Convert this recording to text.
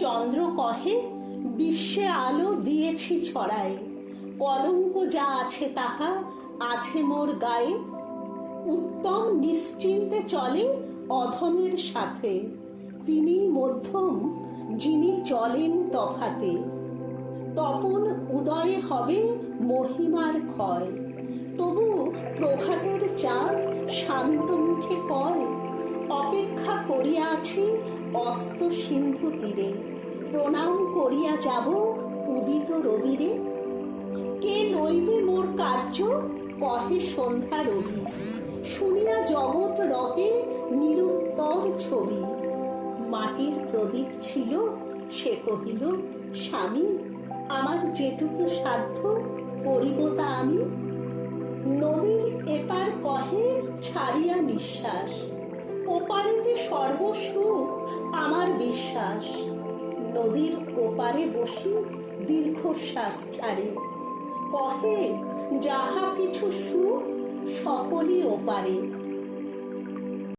চন্দ্র কহে, বিশ্বে আলো দিয়েছি ছড়ায়, কলঙ্ক যা আছে তাহা আছে মোর গায়ে। উত্তম নিশ্চিন্তে চলে অধমের সাথে, তিনি মধ্যম যিনি চলেন তফাতে। তপন উদয়ে হবে মহিমার ক্ষয়, তবু প্রভাতের চাঁদ শান্ত মুখে কয়, অপেক্ষা করিয়া আছি অস্ত সিন্ধু তীরে, প্রণাম করিয়া যাব উদিত রবিরে। কে লইবে মোর কার্য, কহে সন্ধ্যা রবি, শুনিয়া জগৎ রহে নিরুত্তর ছবি। মাটির প্রদীপ ছিল, সে কহিল, স্বামী আমার যেটুকু সাধ্য করিব তা আমি। নদীর এপার কহে ছাড়িয়া নিঃশ্বাস, ওপারেতে সর্বসুখ আমার বিশ্বাস। নদীর ওপারে বসি দীর্ঘশ্বাস ছাড়ে, কহে যাহা কিছু সুখ সকলই ওপারে।